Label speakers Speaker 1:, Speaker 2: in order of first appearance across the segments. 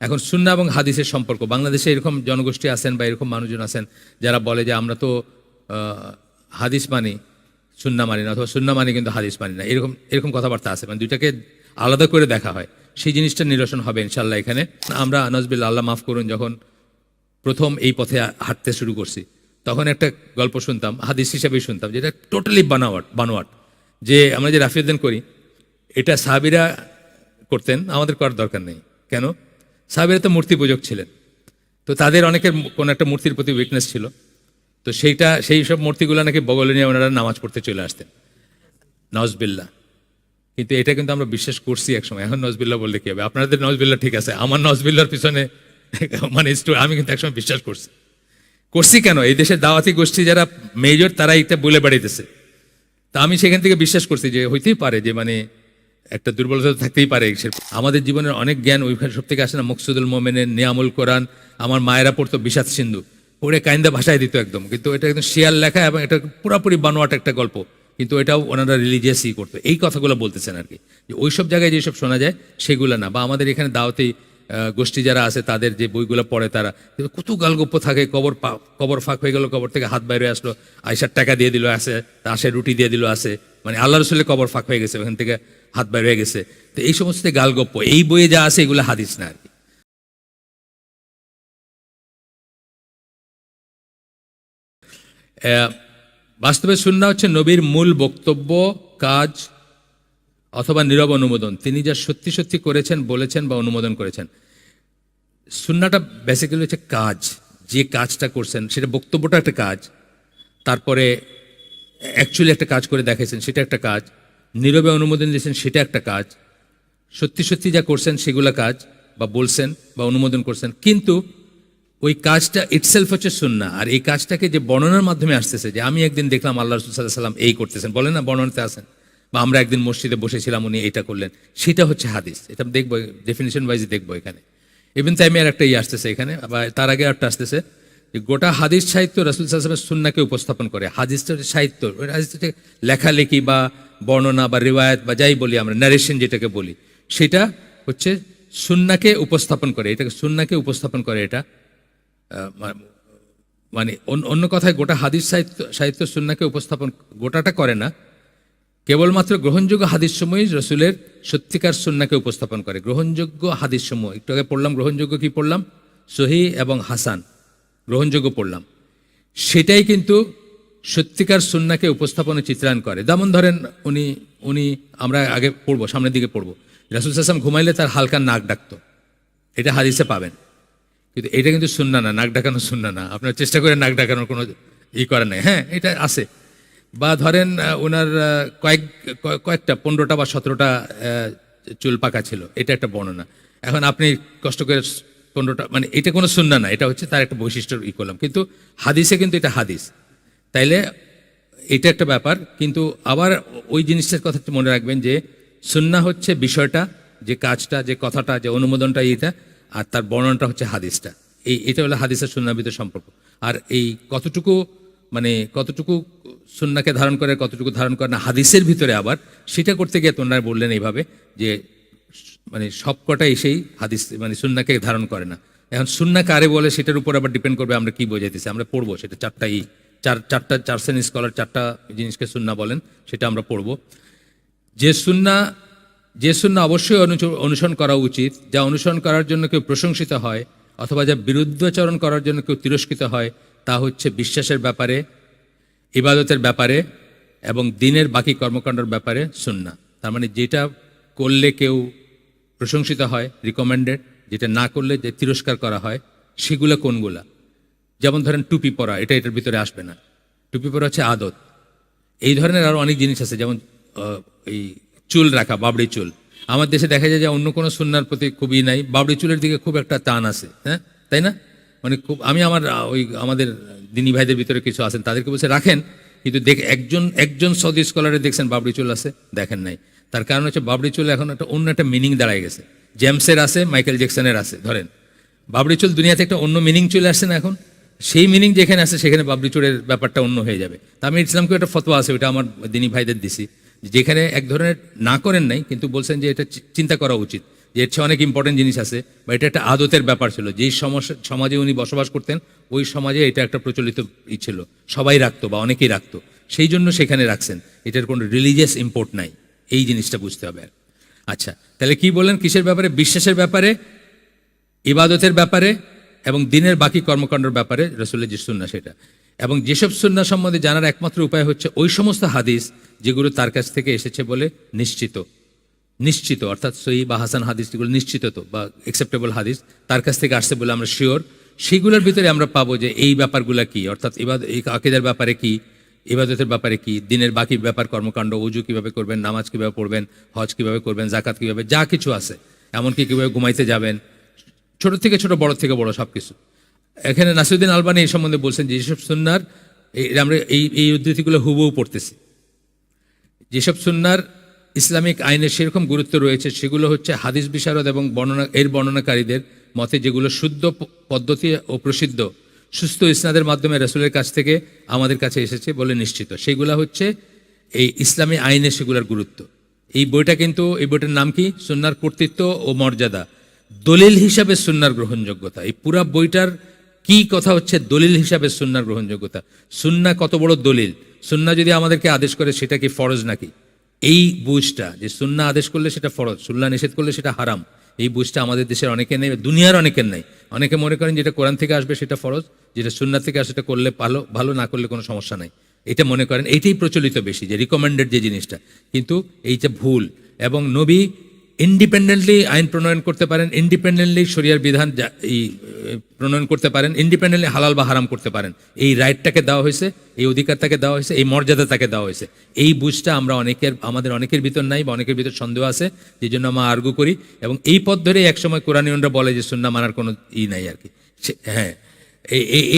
Speaker 1: এখন সুন্নাহ এবং হাদিসের সম্পর্ক, বাংলাদেশে এরকম জনগোষ্ঠী আছেন বা এরকম মানুষজন আছেন যারা বলে যে আমরা তো হাদিস মানি, সুন্নাহ মানি না, অথবা সুন্নাহ মানি কিন্তু হাদিস মানি না, এরকম এরকম কথাবার্তা আছে। মানে দুইটাকে আলাদা করে দেখা হয়, সেই জিনিসটা নিরসন হবে ইনশাল্লাহ এখানে। আমরা নজবিল্লা, আল্লাহ মাফ করুন, যখন প্রথম এই পথে হাঁটতে শুরু করছি তখন একটা গল্প শুনতাম, হাদিস হিসাবেই শুনতাম, যেটা টোটালি বানোয়াট, যে আমরা যে রাফিউদ্দিন করি এটা সাহাবীরা করতেন, আমাদের করার দরকার নেই। কেন? সাহাবীরা তো মূর্তি পূজক ছিলেন, তো তাদের অনেকের কোনো একটা মূর্তির প্রতি উইকনেস ছিল, তো সেই সব মূর্তিগুলো নাকি বগলে নিয়ে ওনারা নামাজ পড়তে চলে আসতেন, নজবিল্লা। কিন্তু এটা কিন্তু আমরা বিশ্বাস করছি একসময়, এখন নজবিল্লা বললে কি হবে? আপনাদের নজবিল্লা ঠিক আছে, আমার নজবিল্লার পিছনে মানে আমি কিন্তু একসময় বিশ্বাস করছি কেন? এই দেশের দাওয়াতি গোষ্ঠী যারা মেজর তারা এটা বলে বেড়াইতেছে, তা আমি সেখান থেকে বিশ্বাস করছি যে হইতেই পারে যে মানে একটা দুর্বলতা থাকতেই পারে। আমাদের জীবনের অনেক জ্ঞান ওইখানে সব থেকে আসে না? মকসুদুল মোমেনের, নিয়ামুল কোরআন, আমার মায়েরা পড়তো বিষাদ সিন্ধু, পড়ে কাইন্দা ভাষায় দিত একদম, কিন্তু এটা একদম শিয়াল লেখা এবং এটা পুরাপুরি বানোয়াট একটা গল্প, কিন্তু এটাও ওনারা রিলিজিয়াসই করতো। এই কথাগুলো বলতেছেন আর কি, যে ওইসব জায়গায় যেসব শোনা যায় সেগুলো না। বা আমাদের এখানে দাওয়াতি গোষ্ঠী যারা আছে তাদের যে বইগুলো পড়ে তারা কত গালগপ্প থাকে, কবর ফাঁক হয়ে গেল, কবর থেকে হাত বাইরে আসলো, আয়সার টাকা দিয়ে দিল আছে, আশায় রুটি দিয়ে দিল আছে, মানে আল্লাহ রসুলের কবর ফাঁক হয়ে গেছে, ওখান থেকে হাত বাইরে হয়ে গেছে। তো এই সমস্ত গালগপ্প এই বইয়ে যা আছে এগুলো হাদিস না আর কি। বাস্তবে সুন্নাহ হচ্ছে নবীর মূল বক্তব্য, কাজ অথবা নীরব অনুমোদন, তিনি যা সত্যি সত্যি করেছেন, বলেছেন বা অনুমোদন করেছেন। সুন্নাহটা বেসিক্যালি হচ্ছে কাজ, যে কাজটা করছেন সেটা, বক্তব্যটা একটা কাজ, তারপরে অ্যাকচুয়ালি একটা কাজ করে দেখাইছেন সেটা একটা কাজ, নীরবে অনুমোদন দিয়েছেন সেটা একটা কাজ, সত্যি সত্যি যা করছেন সেগুলা কাজ, বা বলছেন বা অনুমোদন করছেন। কিন্তু ওই কাজটা ইটসেলফ হচ্ছে সুন্নাহ। আর এই কাজটাকে যে বর্ণনার মাধ্যমে আসতেছে, যে আমি একদিন দেখলাম আল্লাহ রাসূল সাল্লাল্লাহু আলাইহি ওয়াসাল্লাম এই করতেছেন, বলেন না বর্ণনাতে আছেন, বা আমরা একদিন মসজিদে বসেছিলাম উনি এটা করলেন, সেটা হচ্ছে হাদিস। এটা দেখবো ডেফিনিশন ওয়াইজ দেখবো এখানে। ইবনে তাইমিয়ার একটা আসতেছে এখানে, বা তার আগে একটা আসতেছে, যে গোটা হাদিস সাহিত্য রাসূল সাল্লাল্লাহু আলাইহি ওয়াসাল্লামের সুন্নাহকে উপস্থাপন করে। হাদিসটা হচ্ছে সাহিত্য, হাদিসটা লেখালেখি বা বর্ণনা বা রিওয়ায়াত বা যাই বলি আমরা, ন্যারেশন যেটাকে বলি, সেটা হচ্ছে সুন্নাহকে উপস্থাপন করে, এটাকে সুন্নাহকে উপস্থাপন করে। এটা মানে অন্য কথায় গোটা হাদিস সাহিত্য সুন্নাহকে উপস্থাপন গোটাটা করে না, কেবলমাত্র গ্রহণযোগ্য হাদিসসমূহই রসুলের সত্যিকার সুন্নাহকে উপস্থাপন করে। গ্রহণযোগ্য হাদিসসমূহ, একটু আগে পড়লাম, গ্রহণযোগ্য কি পড়লাম? সহিহ এবং হাসান, গ্রহণযোগ্য পড়লাম, সেটাই কিন্তু সত্যিকার সুন্নাহকে উপস্থাপনে চিত্রায়ন করে। যেমন ধরেন উনি আমরা আগে পড়বো, সামনের দিকে পড়বো, রাসূল সাল্লাল্লাহু আলাইহি ওয়াসাল্লাম ঘুমাইলে তার হালকা নাক ডাকতো, এটা হাদিসে পাবেন, কিন্তু এটা কিন্তু সুন্নাহ না, নাক ডাকানো সুন্নাহ না। আপনার চেষ্টা করে নাক ডাকানোর কোনো করা নাই, হ্যাঁ এটা আছে। বা ধরেন ওনার কয়েকটা 15টা বা 17টা চুল পাকা ছিল, এটা একটা বর্ণনা। এখন আপনি কষ্ট করে 15টা, মানে এটা কোনো সুন্নাহ না, এটা হচ্ছে তার একটা বৈশিষ্ট্য করলাম, কিন্তু হাদিসে কিন্তু এটা হাদিস। তাইলে এটা একটা ব্যাপার। কিন্তু আবার ওই জিনিসটার কথা মনে রাখবেন যে সুন্নাহ হচ্ছে বিষয়টা, যে কাজটা, যে কথাটা, যে অনুমোদনটা, এইটা, আর তার বর্ণনাটা হচ্ছে হাদিসটা। এটা হলো হাদিসের সুন্নাহর ভিতরে সম্পর্ক। আর এই কতটুকু সুন্নাহকে ধারণ করে, কতটুকু ধারণ করে না হাদিসের ভিতরে, আবার সেটা করতে গিয়ে তোমরা বললেন এইভাবে যে মানে সবকটাই সেই হাদিস মানে সুন্নাহকে ধারণ করে না। এখন সুন্নাহ কারে বলে সেটার উপর আবার ডিপেন্ড করবে আমরা কি বোঝাইতেছি। আমরা পড়বো সেটা, চার শ্রেণীর স্কলার 4টা জিনিসকে সুন্নাহ বলেন, সেটা আমরা পড়বো। যে সুন্নাহ অবশ্যই অনুসরণ করা উচিত, যা অনুসরণ করার জন্য কেউ প্রশংসিত হয় অথবা যা বিরুদ্ধাচরণ করার জন্য কেউ তিরস্কৃত হয়, তা হচ্ছে বিশ্বাসের ব্যাপারে, ইবাদতের ব্যাপারে এবং দিনের বাকি কর্মকাণ্ডের ব্যাপারে সুন্নাহ। তার মানে যেটা করলে কেউ প্রশংসিত হয়, রিকমেন্ডেড, যেটা না করলে যে তিরস্কার করা হয়, সেগুলো কোনগুলা? যেমন ধরেন টুপি পরা, এটার ভিতরে আসবে না। টুপি পরা হচ্ছে আদত। এই ধরনের আরও অনেক জিনিস আছে, যেমন এই চুল রাখা, বাবড়ি চুল। আমার দেশে দেখা যায় যে অন্য কোনো সুন্নাহর প্রতি খুবই নাই, বাবড়ি চুলের দিকে খুব একটা টান আছে, হ্যাঁ তাই না? মানে খুব, আমি আমাদের দিনী ভাইদের ভিতরে কিছু আছেন, তাদেরকে বলছে রাখেন, কিন্তু একজন সৌদি স্কলারে দেখছেন বাবড়ি চুল আছে, দেখেন নাই। তার কারণ হচ্ছে বাবড়ি চুল এখন অন্য একটা মিনিং দাঁড়ায় গেছে। জেমসের আছে, মাইকেল জ্যাকসনের আছে, ধরেন বাবড়ি চুল দুনিয়াতে একটা অন্য মিনিং চলে আসছে না এখন, সেই মিনিং যেখানে আছে সেখানে বাবরি চোরের ব্যাপারটা অন্য হয়ে যাবে। তা আমি ইসলামকে একটা ফতোয়া আছে, ওটা আমার দিনী ভাইদের দিছি, যেখানে এক ধরনের না করেন নাই, কিন্তু বলছেন যে এটা চিন্তা করা উচিত, যে এর চেয়ে অনেক ইম্পর্টেন্ট জিনিস আছে, বা এটা একটা আদতের ব্যাপার ছিল। যেই সমাজে উনি বসবাস করতেন ওই সমাজে এটা একটা প্রচলিত ছিল, সবাই রাখতো বা অনেকেই রাখতো, সেই জন্য সেখানে রাখছেন। এটার কোনো রিলিজিয়াস ইম্পোর্ট নাই, এই জিনিসটা বুঝতে হবে। আচ্ছা, তাহলে কি বললেন? কিসের ব্যাপারে? বিশ্বাসের ব্যাপারে, ইবাদতের ব্যাপারে এবং দিনের বাকি কর্মকাণ্ডের ব্যাপারে রাসূলের যে সুন্নাহ সেটা। এবং যেসব সুন্নাহ সম্বন্ধে জানার একমাত্র উপায় হচ্ছে ওই সমস্ত হাদিস যেগুলো তার কাছ থেকে এসেছে বলে নিশ্চিত, অর্থাৎ সহিহ বা হাসান হাদিস, যেগুলো নিশ্চিত তো বা অ্যাকসেপ্টেবল হাদিস তার কাছ থেকে আসছে বলে আমরা শিওর, সেগুলোর ভিতরে আমরা পাবো যে এই ব্যাপারগুলো কি, অর্থাৎ এই আকীদার ব্যাপারে কি, ইবাদতের ব্যাপারে কি, দিনের বাকি ব্যাপার কর্মকাণ্ড, ওযু কিভাবে করবেন, নামাজ কিভাবে পড়বেন, হজ কিভাবে করবেন, জাকাত কিভাবে, যা কিছু আছে, এমনকি কিভাবে ঘুমাইতে যাবেন, ছোট থেকে ছোট, বড় থেকে বড় সব কিছু। এখানে নাসিরউদ্দিন আলবানী এই সম্বন্ধে বলছেন যে যেসব সুন্নাহর, আমরা এই উদ্ধৃতিগুলো হুবহু পড়তেছি, যেসব সুন্নাহর ইসলামিক আইনের সেরকম গুরুত্ব রয়েছে সেগুলো হচ্ছে হাদিস বিশারদ এবং বর্ণনাকারীদের মতে যেগুলো শুদ্ধ পদ্ধতি ও প্রসিদ্ধ সুস্থ ইসনাদের মাধ্যমে রাসূলের কাছ থেকে আমাদের কাছে এসেছে বলে নিশ্চিত, সেগুলো হচ্ছে এই ইসলামী আইনে সেগুলোর গুরুত্ব। এই বইটার নাম কি? সুন্নাহর কর্তৃত্ব ও মর্যাদা, দলিল হিসাবে সুন্নাহর গ্রহণযোগ্যতা। এই পুরা বইটার কি কথা হচ্ছে দলিল হিসাবে সুন্নাহর গ্রহণযোগ্যতা। সুন্নাহ কত বড় দলিল, সুন্নাহ যদি আমাদেরকে আদেশ করে সেটা কি ফরজ নাকি, এই বুঝটা, যে সুন্নাহ আদেশ করলে সেটা ফরজ, সুন্নাহ নিষেধ করলে সেটা হারাম, এই বুঝটা আমাদের দেশের অনেকের নেই, দুনিয়ার অনেকের নেই। অনেকে মনে করেন যেটা কোরআন থেকে আসবে সেটা ফরজ, যেটা সুন্নাহ থেকে আসে সেটা করলে ভালো, না করলে কোনো সমস্যা নাই, এটা মনে করেন। এইটাই প্রচলিত বেশি, যে রিকমেন্ডেড যে জিনিসটা, কিন্তু এইটা ভুল। এবং নবী ইন্ডিপেন্ডেন্টলি আইন প্রণয়ন করতে পারেন, ইন্ডিপেন্ডেন্টলি শরিয়ার বিধান প্রণয়ন করতে পারেন, ইন্ডিপেন্ডেন্টলি হালাল বা হারাম করতে পারেন। এই রাইটটাকে দেওয়া হয়েছে, এই অধিকার তাকে দেওয়া হয়েছে, এই মর্যাদা তাকে দেওয়া হয়েছে। এই বুঝটা আমাদের অনেকের ভিতর নাই বা অনেকের ভিতর সন্দেহ আছে, যে জন্য আমরা আর্গু করি। এবং এই পথ ধরে একসময় কোরআনীয়নরা বলে যে সুন্নাহ মানার কোনো নাই আর কি। হ্যাঁ,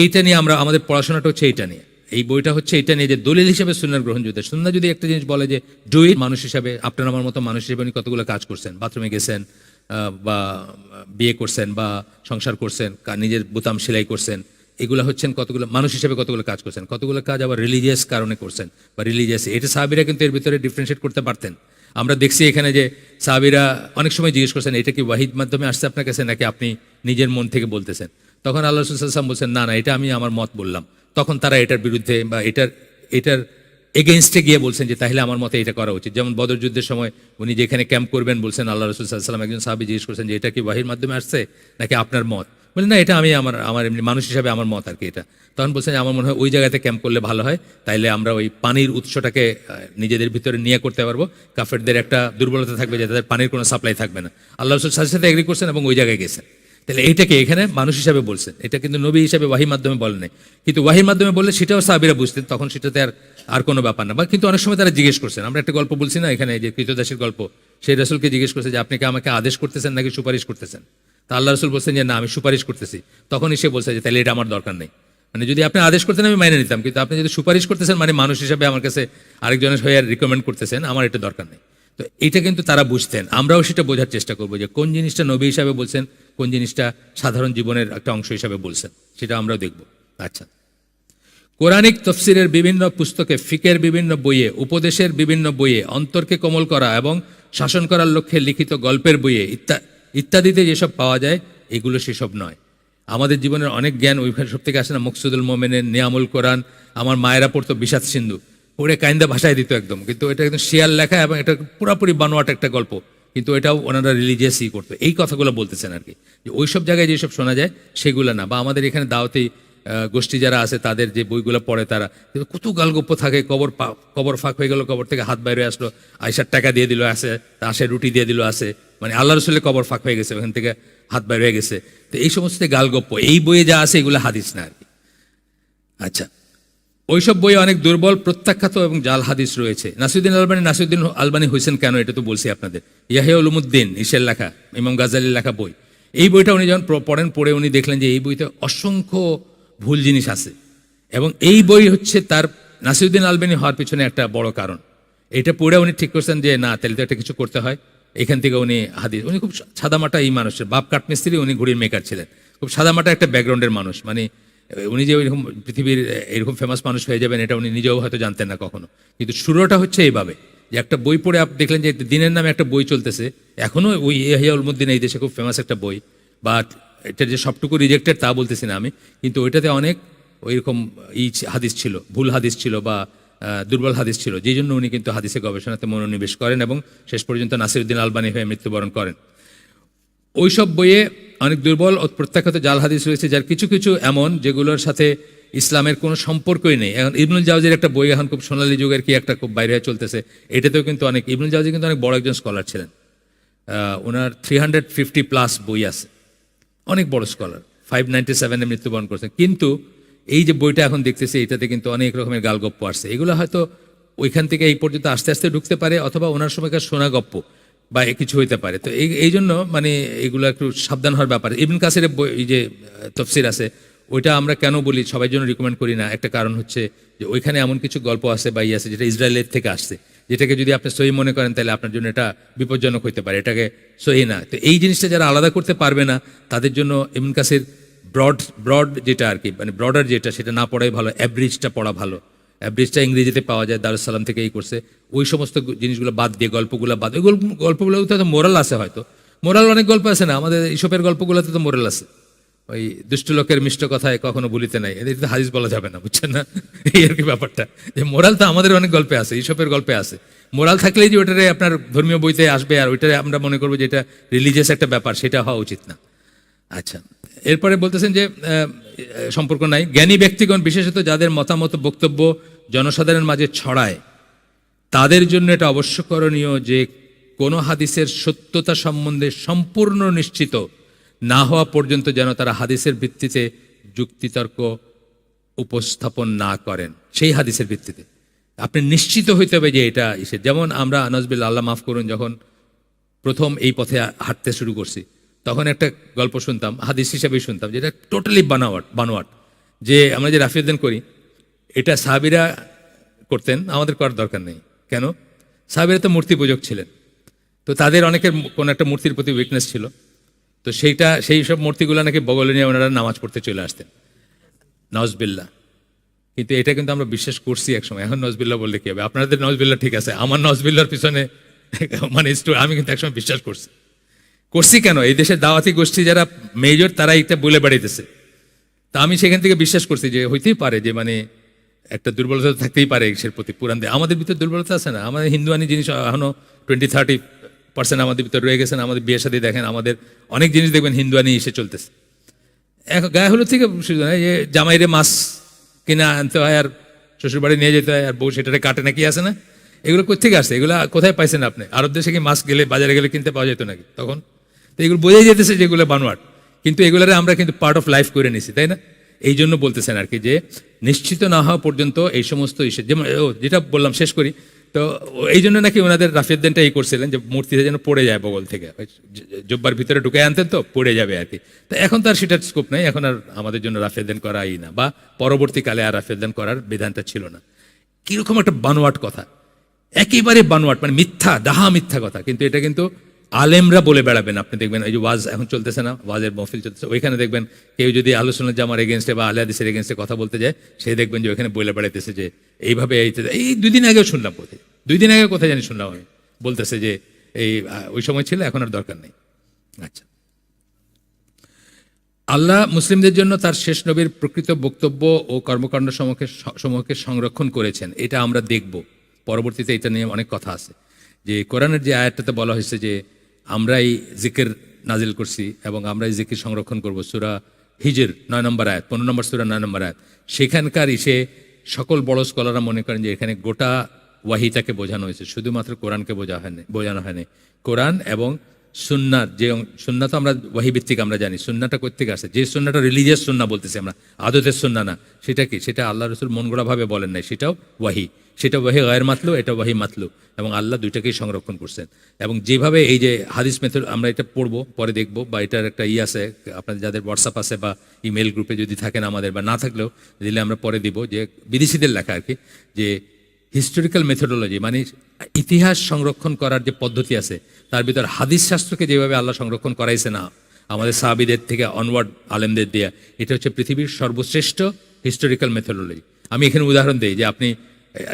Speaker 1: এইটা নিয়ে আমাদের পড়াশোনাটা হচ্ছে এইটা নিয়ে। এই বইটা হচ্ছে এটা নিয়ে যে দলিল হিসেবে সুন্নাহর গ্রহণযোগ্য। সুন্নাহ যদি একটা জিনিস বলে যে ডুইট, মানুষ হিসাবে, আপনার আমার মতো মানুষ হিসেবে উনি কতগুলো কাজ করছেন, বাথরুমে গেছেন বা বিয়ে করছেন বা সংসার করছেন, নিজের বোতাম সেলাই করছেন, এগুলো হচ্ছেন কতগুলো মানুষ হিসেবে কতগুলো কাজ করছেন, কতগুলো কাজ আবার রিলিজিয়াস কারণে করছেন বা রিলিজিয়াস, এটা সাহাবীরা কিন্তু এর ভিতরে ডিফারেন্সিয়েট করতে পারতেন। আমরা দেখছি এখানে যে সাহাবীরা অনেক সময় জিজ্ঞেস করছেন এটা কি ওয়াহিদ মাধ্যমে আসছে আপনার কাছে নাকি আপনি নিজের মন থেকে বলতেছেন। তখন আল্লাহ রাসূল সাল্লাল্লাহু আলাইহি ওয়াসাল্লাম বলছেন না, এটা আমি আমার মত বললাম। তখন তারা এটার বিরুদ্ধে বা এটার এগেইনস্টে গিয়ে বলছেন যে তাহলে আমার মতে এটা করা উচিত। যেমন বদর যুদ্ধের সময় উনি যেখানে ক্যাম্প করবেন বলছেন, আল্লাহ রাসূল সাল্লাল্লাহু আলাইহি ওয়াসাল্লাম একজন সাহাবী জিজ্ঞেস করছেন যে এটা কি ওয়াহির মাধ্যমে আসছে নাকি আপনার মত? বলেন না, এটা আমি আমার এমনি মানুষ হিসাবে আমার মত আর কি এটা। তখন বলছেন আমার মনে হয় ওই জায়গাতে ক্যাম্প করলে ভালো হয়, তাইলে আমরা ওই পানির উৎসটাকে নিজেদের ভিতরে নিয়ে করতে পারবো। কাফেরদের একটা দুর্বলতা থাকবে যে তাদের পানির কোনো সাপ্লাই থাকবে না। আল্লাহ রাসূল সাথে সাথে এগ্রি করছেন এবং ওই জায়গায় গেছেন। তাহলে এইটাকে এখানে মানুষ হিসাবে বলছেন, এটা কিন্তু নবী হিসাবে ওয়াহির মাধ্যমে বলেন নাই। কিন্তু ওয়াহির মাধ্যমে বললে সেটাও সাহাবীরা বুঝতেন, তখন সেটাতে আর কোনো ব্যাপার না। বা কিন্তু অনেক সময় তারা জিজ্ঞেস করছেন, আমরা একটা গল্প বলছি না এখানে, যে কৃতদাসের গল্প, সেই রাসূলকে জিজ্ঞেস করছে যে আপনি কি আমাকে আদেশ করতেছেন নাকি সুপারিশ করতেছেন? তা আল্লাহ রাসূল বলছেন যে না, আমি সুপারিশ করতেছি। তখনই সে বলছে যে তাহলে এটা আমার দরকার নেই। মানে যদি আপনি আদেশ করতেন আমি মাইনে নিতাম, কিন্তু আপনি যদি সুপারিশ করতেছেন মানে মানুষ হিসাবে আমার কাছে আরেকজনের হয়ে রিকমেন্ড করতেছেন, আমার এটা দরকার নেই। তো এটা কিন্তু তারা বুঝতেন, আমরাও সেটা বোঝার চেষ্টা করবো যে কোন জিনিসটা নবী হিসাবে বলছেন, কোন জিনিসটা সাধারণ জীবনের একটা অংশ হিসাবে বলছেন, সেটা আমরাও দেখব। আচ্ছা, কোরআনিক তফসিরের বিভিন্ন পুস্তকে, ফিকের বিভিন্ন বইয়ে, উপদেশের বিভিন্ন বইয়ে, অন্তরকে কোমল করা এবং শাসন করার লক্ষ্যে লিখিত গল্পের বইয়ে ইত্যাদিতে যেসব পাওয়া যায় এগুলো সেসব নয়। আমাদের জীবনের অনেক জ্ঞান ওইসব থেকে আসে না। মকসুদুল মোমেনের, নিয়ামুল কোরআন, আমার মায়েরা পড়তো বিষাদ সিন্ধু, পড়ে কাইন্দা ভাষায় দিত একদম, কিন্তু এটা একদম শিয়াল লেখা এবং এটা পুরাপুরি বানোয়াট একটা গল্প, কিন্তু এটাও ওনারা রিলিজিয়াসই করতো। এই কথাগুলো বলতেছেন আর কি, যে ওইসব জায়গায় যেসব শোনা যায় সেগুলো না। বা আমাদের এখানে দাওয়াতি গোষ্ঠী যারা আছে তাদের যে বইগুলো পড়ে তারা কত গালগপ্প থাকে, কবর ফাঁক হয়ে গেল, কবর থেকে হাত বাইরে আসলো, আয়সার টাকা দিয়ে দিল আসে রুটি দিয়ে দিল আসে, মানে আল্লাহ রসুলের কবর ফাঁক হয়ে গেছে, ওখান থেকে হাত বাইরে হয়ে গেছে। তো এই সমস্ত গালগপ্প এই বইয়ে যা আছে এগুলো হাদিস না আর কি। আচ্ছা, ওইসব বই অনেক দুর্বল, প্রত্যাখ্যাত এবং জাল হাদিস রয়েছে। নাসিরউদ্দিন আলবানী হয়েছেন কেন, এটা তো বলছি আপনাদের। ইয়াহিয়া উলুমুদ্দিন ইসের লেখা, ইমাম গাজ্জালির লেখা বই, এই বইটা উনি যখন পড়ে উনি দেখলেন যে এই বইতে অসংখ্য ভুল জিনিস আছে, এবং এই বই হচ্ছে তার নাসিরউদ্দিন আলবানী হওয়ার পিছনে একটা বড় কারণ। এটা পড়ে উনি ঠিক করছেন যে না, তাহলে তো একটা কিছু করতে হয়। এখান থেকে উনি উনি খুব সাদামাটা এই মানুষের বাপ কাঠমিস্ত্রি, উনি ঘুড়ির মেকার ছিলেন, খুব সাদামাটা একটা ব্যাকগ্রাউন্ডের মানুষ। মানে উনি যে ওইরকম পৃথিবীর এরকম ফেমাস মানুষ হয়ে যাবেন এটা উনি নিজেও হয়তো জানতেন না কখনো, কিন্তু শুরুটা হচ্ছে এইভাবে। যে একটা বই পড়ে আপনি দেখলেন যে দিনের নামে একটা বই চলতেছে, এখনও ওই ইহয়া উলুমুদ্দিন এই দেশে খুব ফেমাস একটা বই, বাট এটা যে সবটুকু রিজেক্টেড তা বলতেছি না আমি, কিন্তু ওইটাতে অনেক ওইরকম হাদিস ছিল, ভুল হাদিস ছিল বা দুর্বল হাদিস ছিল, যেই জন্য উনি কিন্তু হাদিসের গবেষণাতে মনোনিবেশ করেন এবং শেষ পর্যন্ত নাসিরউদ্দিন আলবানী হয়ে মৃত্যুবরণ করেন। ওইসব বইয়ে অনেক দুর্বল ও প্রত্যাখ্যাত জাল হাদিস রয়েছে, যার কিছু কিছু এমন যেগুলোর সাথে ইসলামের কোনো সম্পর্কই নেই। এখন ইবনুল জাওজির একটা বই এখন খুব সোনালী যুগের কি একটা খুব বাইরে হয়ে চলতেছে, এটাতেও কিন্তু অনেক, ইবনুল জাওজি কিন্তু অনেক বড় একজন স্কলার ছিলেন, ওনার 350+ বই আছে, অনেক বড় স্কলার, 597-এ মৃত্যুবরণ করেছেন। কিন্তু এই যে বইটা এখন দেখতেছি এটাতে কিন্তু অনেক রকমের গালগপ্প আসছে, এগুলো হয়তো ওইখান থেকে এই পর্যন্ত আস্তে আস্তে ঢুকতে পারে, অথবা ওনার সময়কার শোনা গপ্প বা কিছু হইতে পারে। তো এই জন্য মানে এগুলো একটু সাবধান হওয়ার ব্যাপার। ইবনে কাসিরের বই, এই যে তফসির আছে, ওইটা আমরা কেন বলি সবাই জন্য রিকমেন্ড করি না, একটা কারণ হচ্ছে যে ওইখানে এমন কিছু গল্প আছে বা আছে যেটা ইসরায়েলের থেকে আসছে, যেটাকে যদি আপনি সহি মনে করেন তাহলে আপনার জন্য এটা বিপজ্জনক হইতে পারে, এটাকে সহি না। তো এই জিনিসটা যারা আলাদা করতে পারবে না তাদের জন্য ইবনে কাসির ব্রড যেটা আর কি, মানে ব্রডার যেটা, সেটা না পড়াই ভালো, অ্যাব্রিজটা পড়া ভালো। অ্যাব্রিজটা ইংরেজিতে পাওয়া যায়, দারুস সালাম থেকে এই করছে। ওই সমস্ত জিনিসগুলো বাদ দিয়ে, গল্পগুলো বাদ, ওই গল্পগুলোতে তো মোরাল আছে, হয়তো মোরাল অনেক গল্প আছে না, আমাদের ইসবের গল্পগুলোতে তো মোরাল আছে, ওই দুষ্ট লোকের মিষ্ট কথায় কখনো ভুলিতে নাই, এদের তো হাদিস বলা যাবে না, বুঝছেন না, এই আর কি ব্যাপারটা। যে মোরাল তো আমাদের অনেক গল্পে আছে, ইসবের গল্পে আছে। মোরাল থাকলেই যে ওইটারে আপনার ধর্মীয় বইতে আসবে আর ওইটারে আমরা মনে করবো যে এটা রিলিজিয়াস একটা ব্যাপার, সেটা হওয়া উচিত না। আচ্ছা, এরপরে বলতেছেন যে সম্পর্ক নাই। জ্ঞানী ব্যক্তিগণ, বিশেষত যাদের মতামত বক্তব্য জনসাধারণের মাঝে ছড়ায়, তাদের জন্য এটা অবশ্যকরণীয় যে কোনো হাদিসের সত্যতা সম্বন্ধে সম্পূর্ণ নিশ্চিত না হওয়া পর্যন্ত যেন তারা হাদিসের ভিত্তিতে যুক্তিতর্ক উপস্থাপন না করেন। সেই হাদিসের ভিত্তিতে আপনি নিশ্চিত হইতে হবে যে এটা ইসে। যেমন আমরা নজবিল্লা, আল্লাহ মাফ করুন, যখন প্রথম এই পথে হাঁটতে শুরু করছি তখন একটা গল্প শুনতাম, হাদিস হিসাবেই শুনতাম, যেটা টোটালি বানোয়াট, যে আমরা যে রাফিউদ্দিন করি এটা সাহাবীরা করতেন, আমাদের করার দরকার নেই। কেন? সাহাবীরা তো মূর্তি পূজক ছিলেন, তো তাদের অনেকের কোনো একটা মূর্তির প্রতি উইকনেস ছিল, তো সেই সব মূর্তিগুলো নাকি বগলে নিয়ে ওনারা নামাজ পড়তে চলে আসতেন, নজবিল্লা। কিন্তু এটা কিন্তু আমরা বিশ্বাস করছি একসময়, এখন নজবিল্লা বললে কি হবে? আপনাদের নজবিল্লা ঠিক আছে, আমার নজবিল্লার পিছনে মানে আমি কিন্তু একসময় বিশ্বাস করছি কেন? এই দেশের দাওয়াতি গোষ্ঠী যারা মেজর তারা এটা বলে বেড়াইতেছে, তা আমি সেখান থেকে বিশ্বাস করছি যে হইতেই পারে যে মানে একটা দুর্বলতা থাকতেই পারে এর প্রতি। পুরান আমাদের ভিতরে দুর্বলতা আছে না, আমাদের হিন্দুয়ানি জিনিস এখনো 20-30% আমাদের ভিতরে রয়ে গেছেন। আমাদের বিয়ের সাথে দেখেন, আমাদের অনেক জিনিস দেখবেন হিন্দুয়ানি এসে চলতেছে। গায়ে হলুদ থেকে যে জামাইরে মাছ কিনে আনতে হয় আর শ্বশুরবাড়ি নিয়ে যেতে হয় আর বউ সেটারে কাটে নাকি, আছে না? এগুলো কোথেকে আসে? এগুলো কোথায় পাইছেন আপনি? আরব দেশে কি মাছ গেলে বাজারে গেলে কিনতে পাওয়া যেত নাকি তখন? তো এগুলো বোঝাই যেতেছে যেগুলো বানোয়াট, কিন্তু এগুলোরে আমরা কিন্তু পার্ট অফ লাইফ করে নিছি, তাই না? এই জন্য বলতেছেন আর কি, যে নিশ্চিত না হওয়া পর্যন্ত এই সমস্ত ইস্যু, যেমন যেটা বললাম শেষ করি, তো এই জন্য নাকি ওনাদের রাফিউদ্দিনটা এই করছিলেন যে মূর্তিটা যেন পড়ে যায় বগল থেকে, জব্বার ভিতরে ঢুকে আনতেন তো পড়ে যাবে আর কি। তো এখন তো আর সেটার স্কোপ নাই, এখন আর আমাদের জন্য রাফিউদ্দিন করাই না, বা পরবর্তীকালে আর রাফিউদ্দিন করার বিধানটা ছিল না। কিরকম একটা বানোয়াট কথা, একেবারে বানোয়াট, মানে মিথ্যা, ডাহা মিথ্যা কথা। কিন্তু এটা কিন্তু আলেমরা বলে বেড়াবেন। আপনি দেখবেন এই যে ওয়াজ এখন চলতেছে না, ওয়াজের মহফিল চলতেছে, ওইখানে দেখবেন কেউ যদি আলোচনা জামার এগেনস্টে বা আলে হাদিসের এগেনস্টে কথা বলতে যায়, সে দেখবেন যে ওইখানে বলে বেড়াইতেছে যে এইভাবে। এই 2 দিন আগেও শুনলাম, কোথায় 2 দিন আগে কোথায় জানি শুনলাম আমি, বলতেছে যে এই ওই সময় ছিল, এখন আর দরকার নেই। আচ্ছা, আল্লাহ মুসলিমদের জন্য তার শেষ নবীর প্রকৃত বক্তব্য ও কর্মকাণ্ড সমূহকে সংরক্ষণ করেছেন, এটা আমরা দেখব পরবর্তীতে। এটা নিয়ে অনেক কথা আছে, যে কোরআনের যে আয়াতটাতে বলা হয়েছে যে আমরাই জিকির নাজিল করছি এবং আমরাই জিকির সংরক্ষণ করব, সূরা হিজর 9 নম্বর আয়াত, 15 নম্বর সূরা 9 নম্বর আয়াত। সেখানকার সকল বড় স্কলাররা মনে করেন যে এখানে গোটা ওয়াহিটাকে বোঝানো হয়েছে, শুধুমাত্র কোরআনকে বোঝানো হয়নি। কোরআন এবং সুন্নার যে সুন্না, তো আমরা ওয়াহিভিত্তিক আমরা জানি, সুন্নাটা কোত্থেকে আসে, যে সুন্নাটা রিলিজিয়াস সুন্না বলতেছি আমরা, আদতের সুন্না না। সেটা কি? সেটা আল্লাহ রসুল মন গড়াভাবে বলেন নাই, সেটাও ওয়াহি, সেটা ওয়াহি গায়ের মাতলু, এটা ওয়াহি মাতলু, এবং আল্লাহ দুইটাকেই সংরক্ষণ করছেন। এবং যেভাবে এই যে হাদিস মেথড, আমরা এটা পড়বো পরে দেখবো, বা এটার একটা আছে আপনাদের যাদের হোয়াটসঅ্যাপ আছে বা ইমেল গ্রুপে যদি থাকেন আমাদের, বা না থাকলেও দিলে আমরা পরে দিব, যে বিদেশিদের লেখা আর কি, যে হিস্টোরিক্যাল মেথোডোলজি, মানে ইতিহাস সংরক্ষণ করার যে পদ্ধতি আছে, তার ভিতর হাদিস শাস্ত্রকে যেভাবে আল্লাহ সংরক্ষণ করাইছে না আমাদের সাহাবীদের থেকে অনওয়ার্ড আলেমদের দেয়া, এটা হচ্ছে পৃথিবীর সর্বশ্রেষ্ঠ হিস্টোরিক্যাল মেথোডোলজি। আমি এখানে উদাহরণ দিই, যে আপনি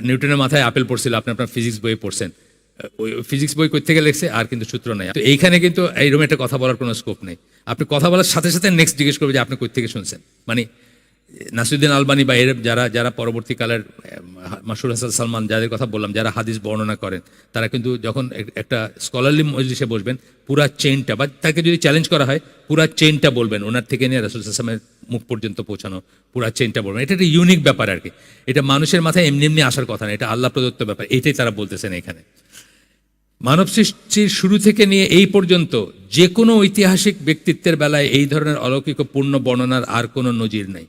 Speaker 1: নিউটনের মাথায় আপেল পড়ছিল, আপনি আপনার ফিজিক্স বইয়ে পড়ছেন, ওই ফিজিক্স বই কই থেকে লেখছে আর কিন্তু সূত্র নাই। তো এইখানে কিন্তু এইরকম একটা কথা বলার কোনো স্কোপ নেই। আপনি কথা বলার সাথে সাথে নেক্সট জিজ্ঞেস করবে যে আপনি কই থেকে শুনছেন। মানে নাসিরুদ্দিন আলবানী বা এর যারা যারা পরবর্তীকালের মাসুর হাসান সালমান যাদের কথা বললাম, যারা হাদিস বর্ণনা করেন, তারা কিন্তু যখন একটা স্কলারলি মজলিসে বসবেন, পুরা চেইনটা বা তাকে যদি চ্যালেঞ্জ করা হয় পুরা চেইনটা বলবেন, ওনার থেকে নিয়ে রাসূল সাল্লাল্লাহু আলাইহি ওয়াসাল্লামের মুখ পর্যন্ত পৌঁছানো পুরা চেইনটা বলবেন। এটা একটা ইউনিক ব্যাপার আর কি। এটা মানুষের মাথায় এমনি এমনি আসার কথা না, এটা আল্লাহ প্রদত্ত ব্যাপার। এটাই তারা বলতেছেন এখানে। মানব সৃষ্টির শুরু থেকে নিয়ে এই পর্যন্ত যে কোনো ঐতিহাসিক ব্যক্তিত্বের বেলায় এই ধরনের অলৌকিক ও পূর্ণ বর্ণনার আর কোনো নজির নেই।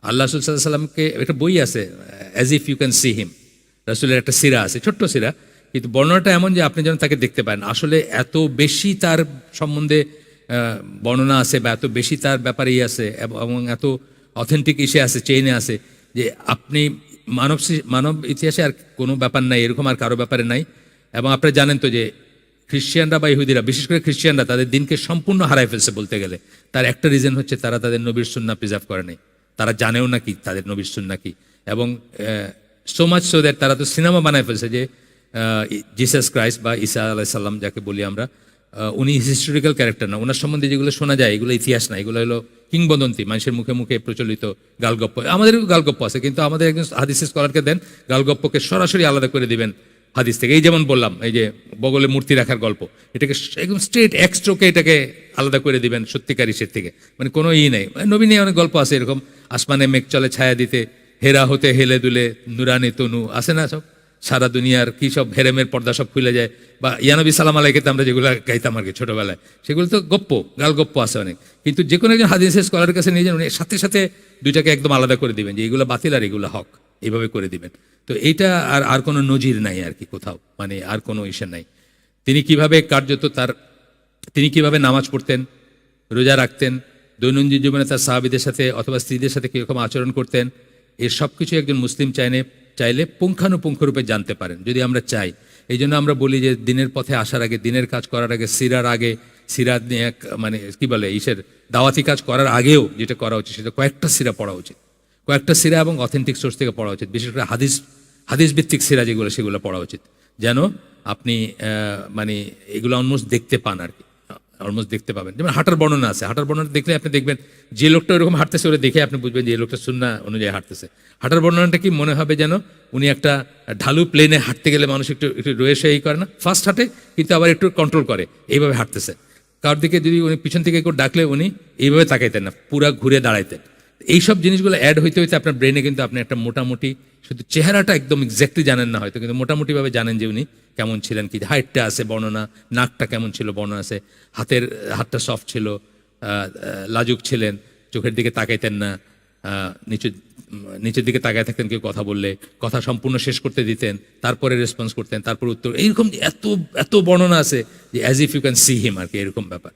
Speaker 1: আল্লাহ রাসূল সাল্লাল্লাহু আলাইহি ওয়াসাল্লামকে একটা বই আছে, as if you can see him, রাসূলের একটা সিরা আছে, ছোট্ট সিরা, কিন্তু বর্ণনাটা এমন যে আপনি যেন তাকে দেখতে পান। আসলে এত বেশি তার সম্বন্ধে বর্ণনা আছে বা এত বেশি তার ব্যাপারেই আছে এবং এত অথেন্টিক ইসে আছে, চেইনে আছে, যে আপনি মানব ইতিহাসে আর কোনো ব্যাপার নাই এরকম, আর কারো ব্যাপারে নাই। এবং আপনারা জানেন তো যে খ্রিস্টিয়ানরা বা ইহুদিরা, বিশেষ করে খ্রিস্টিয়ানরা, তাদের দিনকে সম্পূর্ণ হারায় ফেলছে বলতে গেলে। তার একটা রিজন হচ্ছে তারা তাদের নবীর সুন্নাহ প্রিজার্ভ করে নাই। তারা জানেও না কি তাদের নবীর সুন্নাহ কি। এবং সো মাচ সো দ্যাট তারা তো সিনেমা বানায় ফেলছে যে জিসাস ক্রাইস্ট বা ঈসা আলাইহিস সালাম যাকে বলি আমরা, উনি হিস্টোরিক্যাল ক্যারেক্টার না, ওনার সম্বন্ধে যেগুলো শোনা যায় এগুলো ইতিহাস না, এগুলো হলো কিংবদন্তি, মানুষের মুখে মুখে প্রচলিত গালগপ্প। আমাদেরও গালগপ্প আছে, কিন্তু আমাদের একজন হাদিসের স্কলারকে দেন, গালগপ্পকে সরাসরি আলাদা করে দিবেন হাদিস থেকে। এই যেমন বললাম, এই যে বগলে মূর্তি রাখার গল্প, এটাকে একদম স্ট্রেট এক স্ট্রোকে এটাকে আলাদা করে দিবেন সত্যিকার ইসের থেকে। মানে কোনো নেই। নবী নিয়ে অনেক গল্প আছে এরকম, আসমানে মেঘ চলে ছায়া দিতে, হেরা হতে হেলে দুলে নুরানি তনু, আছে না সব, সারা দুনিয়ার কি সব হেরেমের পর্দা সব খুলে যায়, বা ইয়ানবী সালাম আলাইকে আমরা যেগুলো গাইতাম আর কি ছোটবেলায়, সেগুলো তো গপ্প, গাল গপ্প আছে অনেক। কিন্তু যে কোনো একজন হাদিসের স্কলারের কাছে নিয়ে যান, উনি সাথে সাথে দুইটাকে একদম আলাদা করে দিবেন যে এইগুলো বাতিল আর এগুলো হক, এইভাবে করে দিবেন। তো এইটা আর কোনো নজির নাই আর কি কোথাও, মানে আর কোনো ইসে নাই। তিনি কিভাবে কার্যত তিনি কিভাবে নামাজ পড়তেন, রোজা রাখতেন, দৈনন্দিন জীবনে তার সাহাবীদের সাথে অথবা স্ত্রীদের সাথে কীরকম আচরণ করতেন, এর সব কিছু একজন মুসলিম চাইলে পুঙ্খানুপুঙ্খ রূপে জানতে পারেন, যদি আমরা চাই। এই জন্য আমরা বলি যে দিনের পথে আসার আগে, দিনের কাজ করার আগে, সিরাত নিয়ে মানে কি বলে ইসের দাওয়াতি কাজ করার আগেও যেটা করা উচিত সেটা কয়েকটা সিরা পড়া উচিত, কয়েকটা সিরা এবং অথেন্টিক সোর্স থেকে পড়া উচিত। বিশেষ করে হাদিস ভিত্তিক সিরা যেগুলো, সেগুলো পড়া উচিত, যেন আপনি মানে এগুলো অলমোস্ট দেখতে পান আর কি, অলমোস্ট দেখতে পাবেন। যেমন হাঁটার বর্ণনা আছে, হাঁটার বর্ণনা দেখলে আপনি দেখবেন যে লোকটা ওরকম হাঁটতেছে, ওরা দেখে আপনি বুঝবেন যে এই লোকটা সুন্নাহ অনুযায়ী হাঁটতেছে। হাঁটার বর্ণনাটা কি মনে হবে যেন উনি একটা ঢালু প্লেনে হাঁটতে গেলে মানুষ একটু রয়েছে এই করে না, ফার্স্ট হাঁটে কিন্তু আবার একটু কন্ট্রোল করে, এইভাবে হাঁটতেছে। কারোর দিকে যদি উনি পিছন থেকে কেউ ডাকলে উনি এইভাবে তাকাইতেন না, পুরা ঘুরে দাঁড়াইতেন। এইসব জিনিসগুলো অ্যাড হইতে হইতে আপনার ব্রেনে কিন্তু আপনি একটা মোটামুটি, শুধু চেহারাটা একদম এক্স্যাক্টলি জানেন না হয়তো, কিন্তু মোটামুটিভাবে জানেন যে উনি কেমন ছিলেন, কি হাইটটা আছে বর্ণনা, নাকটা কেমন ছিল বর্ণনা আছে, হাতটা সফট ছিল, লাজুক ছিলেন, চোখের দিকে তাকাইতেন না, নিচের দিকে তাকায় থাকতেন কেউ কথা বললে, কথা সম্পূর্ণ শেষ করতে দিতেন, তারপরে রেসপন্স করতেন, তারপর উত্তর, এইরকম এত বর্ণনা আছে যে as if you can see him আর কি, এরকম ব্যাপার।